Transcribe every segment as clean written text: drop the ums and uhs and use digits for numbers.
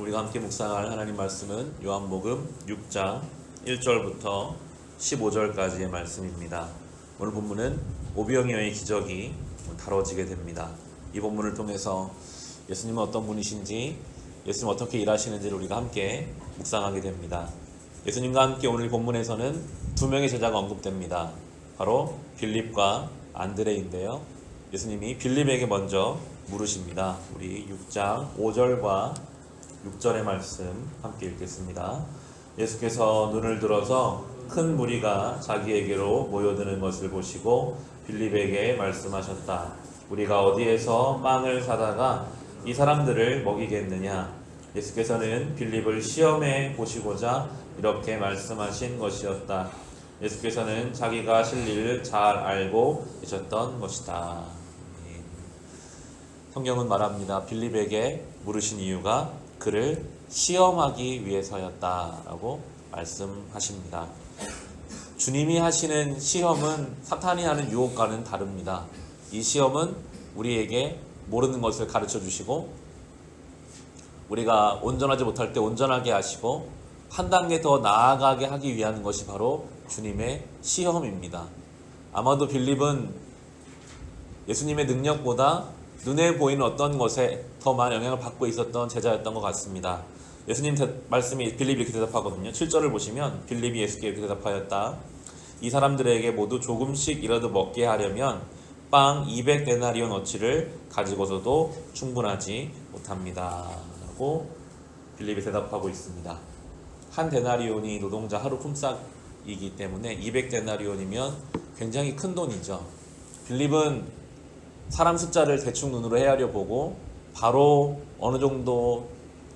우리가 함께 묵상할 하나님 말씀은 요한복음 6장 1절부터 15절까지의 말씀입니다. 오늘 본문은 오병이어의 기적이 다뤄지게 됩니다. 이 본문을 통해서 예수님은 어떤 분이신지, 예수님 어떻게 일하시는지를 우리가 함께 묵상하게 됩니다. 예수님과 함께 오늘 본문에서는 두 명의 제자가 언급됩니다. 바로 빌립과 안드레인데요. 예수님이 빌립에게 먼저 물으십니다. 우리 6장 5절과 6절의 말씀 함께 읽겠습니다. 예수께서 눈을 들어서 큰 무리가 자기에게로 모여드는 것을 보시고 빌립에게 말씀하셨다. 우리가 어디에서 빵을 사다가 이 사람들을 먹이겠느냐? 예수께서는 빌립을 시험해 보시고자 이렇게 말씀하신 것이었다. 예수께서는 자기가 하실 일을 잘 알고 계셨던 것이다. 성경은 말합니다. 빌립에게 물으신 이유가 그를 시험하기 위해서였다라고 말씀하십니다. 주님이 하시는 시험은 사탄이 하는 유혹과는 다릅니다. 이 시험은 우리에게 모르는 것을 가르쳐 주시고 우리가 온전하지 못할 때 온전하게 하시고 한 단계 더 나아가게 하기 위한 것이 바로 주님의 시험입니다. 아마도 빌립은 예수님의 능력보다 눈에 보이는 어떤 것에 더 많은 영향을 받고 있었던 제자였던 것 같습니다. 예수님 말씀이 빌립이 이렇게 대답하거든요. 7절을 보시면 빌립이 예수께 이렇게 대답하였다. 이 사람들에게 모두 조금씩이라도 먹게 하려면 빵 200데나리온어치를 가지고서도 충분하지 못합니다. 라고 빌립이 대답하고 있습니다. 한 데나리온이 노동자 하루 품삯이기 때문에 200데나리온이면 굉장히 큰 돈이죠. 빌립은 사람 숫자를 대충 눈으로 헤아려 보고 바로 어느 정도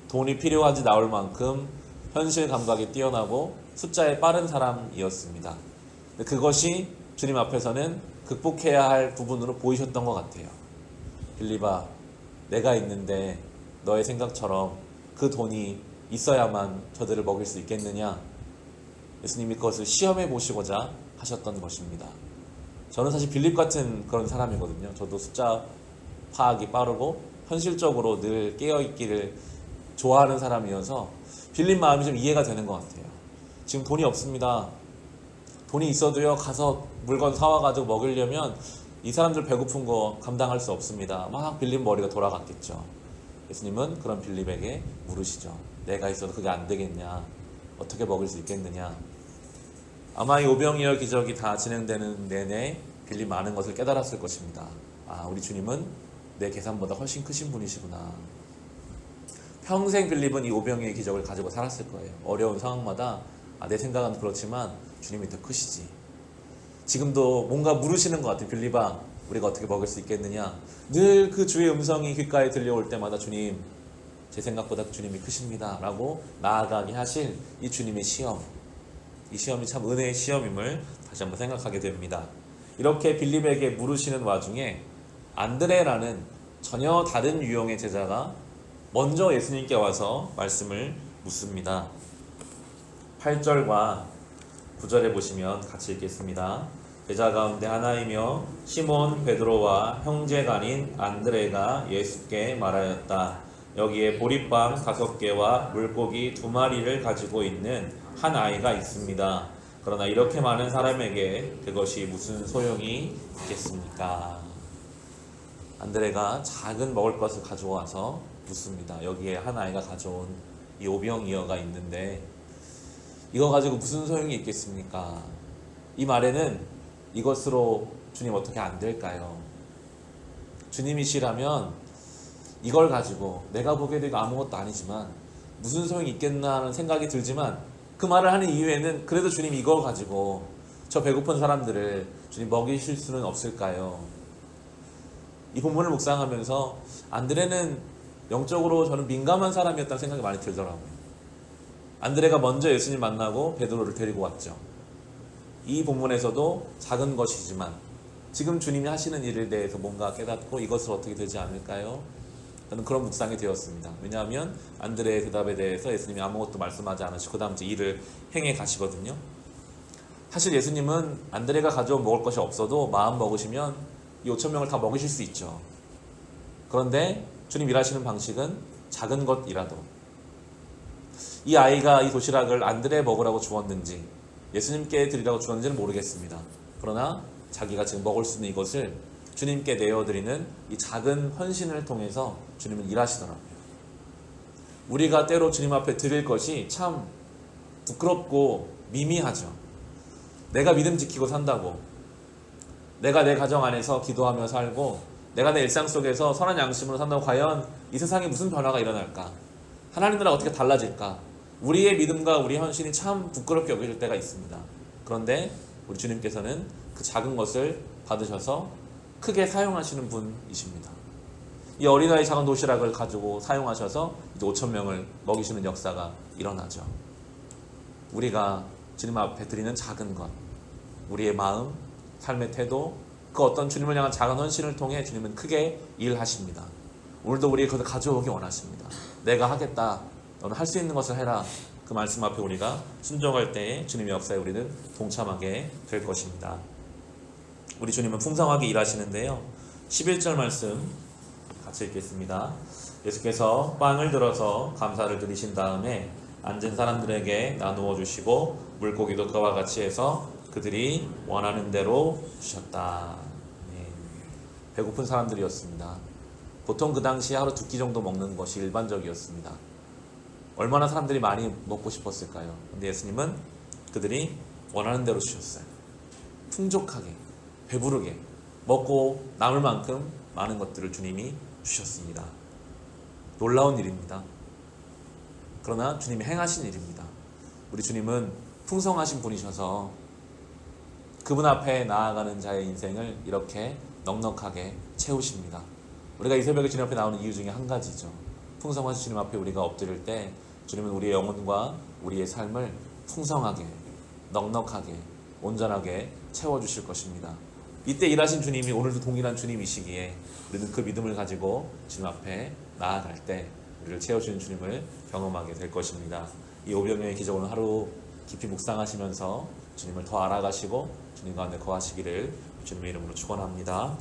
돈이 필요한지 나올 만큼 현실 감각이 뛰어나고 숫자에 빠른 사람이었습니다. 그것이 주님 앞에서는 극복해야 할 부분으로 보이셨던 것 같아요. 빌립아, 내가 있는데 너의 생각처럼 그 돈이 있어야만 저들을 먹일 수 있겠느냐? 예수님이 그것을 시험해 보시고자 하셨던 것입니다. 저는 사실 빌립 같은 그런 사람이거든요. 저도 숫자 파악이 빠르고 현실적으로 늘 깨어있기를 좋아하는 사람이어서 빌립 마음이 좀 이해가 되는 것 같아요. 지금 돈이 없습니다. 돈이 있어도요, 가서 물건 사와가지고 먹으려면 이 사람들 배고픈 거 감당할 수 없습니다. 막 빌립 머리가 돌아갔겠죠. 예수님은 그런 빌립에게 물으시죠. 내가 있어도 그게 안 되겠냐? 어떻게 먹을 수 있겠느냐? 아마 이 오병이어 기적이 다 진행되는 내내 빌립 많은 것을 깨달았을 것입니다. 아, 우리 주님은 내 계산보다 훨씬 크신 분이시구나. 평생 빌립은 이 오병이어 기적을 가지고 살았을 거예요. 어려운 상황마다 내 생각은 그렇지만 주님이 더 크시지. 지금도 뭔가 물으시는 것 같아요. 빌립아, 우리가 어떻게 먹을 수 있겠느냐? 늘 그 주의 음성이 귓가에 들려올 때마다 주님, 제 생각보다 주님이 크십니다 라고 나아가게 하실 이 주님의 시험, 이 시험이 참 은혜의 시험임을 다시 한번 생각하게 됩니다. 이렇게 빌립에게 물으시는 와중에 안드레라는 전혀 다른 유형의 제자가 먼저 예수님께 와서 말씀을 묻습니다. 8절과 9절에 보시면 같이 읽겠습니다. 제자 가운데 하나이며 시몬 베드로와 형제간인 안드레가 예수께 말하였다. 여기에 보리빵 5개와 물고기 2마리를 가지고 있는 한 아이가 있습니다. 그러나 이렇게 많은 사람에게 그것이 무슨 소용이 있겠습니까? 안드레가 작은 먹을 것을 가져와서 묻습니다. 여기에 한 아이가 가져온 이 오병이어가 있는데 이거 가지고 무슨 소용이 있겠습니까? 이 말에는 이것으로 주님 어떻게 안 될까요? 주님이시라면 이걸 가지고 내가 보기에도 이거 아무것도 아니지만 무슨 소용이 있겠나 하는 생각이 들지만 그 말을 하는 이유에는 그래도 주님 이걸 가지고 저 배고픈 사람들을 주님 먹이실 수는 없을까요? 이 본문을 묵상하면서 안드레는 영적으로 저는 민감한 사람이었다는 생각이 많이 들더라고요. 안드레가 먼저 예수님 만나고 베드로를 데리고 왔죠. 이 본문에서도 작은 것이지만 지금 주님이 하시는 일에 대해서 뭔가 깨닫고 이것을 어떻게 되지 않을까요? 저는 그런 묵상이 되었습니다. 왜냐하면 안드레의 대답에 대해서 예수님이 아무것도 말씀하지 않으시고 그 다음 이제 일을 행해 가시거든요. 사실 예수님은 안드레가 가져온 먹을 것이 없어도 마음 먹으시면 이 5,000명을 다 먹이실 수 있죠. 그런데 주님 일하시는 방식은 작은 것이라도 이 아이가 이 도시락을 안드레 먹으라고 주었는지 예수님께 드리라고 주었는지는 모르겠습니다. 그러나 자기가 지금 먹을 수 있는 이것을 주님께 내어드리는 이 작은 헌신을 통해서 주님은 일하시더라고요. 우리가 때로 주님 앞에 드릴 것이 참 부끄럽고 미미하죠. 내가 믿음 지키고 산다고, 내가 내 가정 안에서 기도하며 살고, 내가 내 일상 속에서 선한 양심으로 산다고 과연 이 세상에 무슨 변화가 일어날까? 하나님 나라가 어떻게 달라질까? 우리의 믿음과 우리의 헌신이 참 부끄럽게 여겨질 때가 있습니다. 그런데 우리 주님께서는 그 작은 것을 받으셔서 크게 사용하시는 분이십니다. 이 어린아이 작은 도시락을 가지고 사용하셔서 이제 5,000명을 먹이시는 역사가 일어나죠. 우리가 주님 앞에 드리는 작은 것, 우리의 마음, 삶의 태도, 그 어떤 주님을 향한 작은 헌신을 통해 주님은 크게 일하십니다. 오늘도 우리가 그것을 가져오기 원하십니다. 내가 하겠다, 너는 할 수 있는 것을 해라. 그 말씀 앞에 우리가 순종할 때에 주님의 역사에 우리는 동참하게 될 것입니다. 우리 주님은 풍성하게 일하시는데요. 11절 말씀 같이 읽겠습니다. 예수께서 빵을 들어서 감사를 드리신 다음에 앉은 사람들에게 나누어 주시고 물고기도 그와 같이 해서 그들이 원하는 대로 주셨다. 네. 배고픈 사람들이었습니다. 보통 그 당시에 하루 2끼 정도 먹는 것이 일반적이었습니다. 얼마나 사람들이 많이 먹고 싶었을까요? 근데 예수님은 그들이 원하는 대로 주셨어요. 풍족하게, 배부르게, 먹고 남을 만큼 많은 것들을 주님이 주셨습니다. 놀라운 일입니다. 그러나 주님이 행하신 일입니다. 우리 주님은 풍성하신 분이셔서 그분 앞에 나아가는 자의 인생을 이렇게 넉넉하게 채우십니다. 우리가 이 새벽에 주님 앞에 나오는 이유 중에 한 가지죠. 풍성하신 주님 앞에 우리가 엎드릴 때 주님은 우리의 영혼과 우리의 삶을 풍성하게, 넉넉하게, 온전하게 채워주실 것입니다. 이때 일하신 주님이 오늘도 동일한 주님이시기에 우리는 그 믿음을 가지고 주님 앞에 나아갈 때 우리를 채워주는 주님을 경험하게 될 것입니다. 이 오병이어의 기적 오늘 하루 깊이 묵상하시면서 주님을 더 알아가시고 주님 가운데 거하시기를 주님의 이름으로 축원합니다.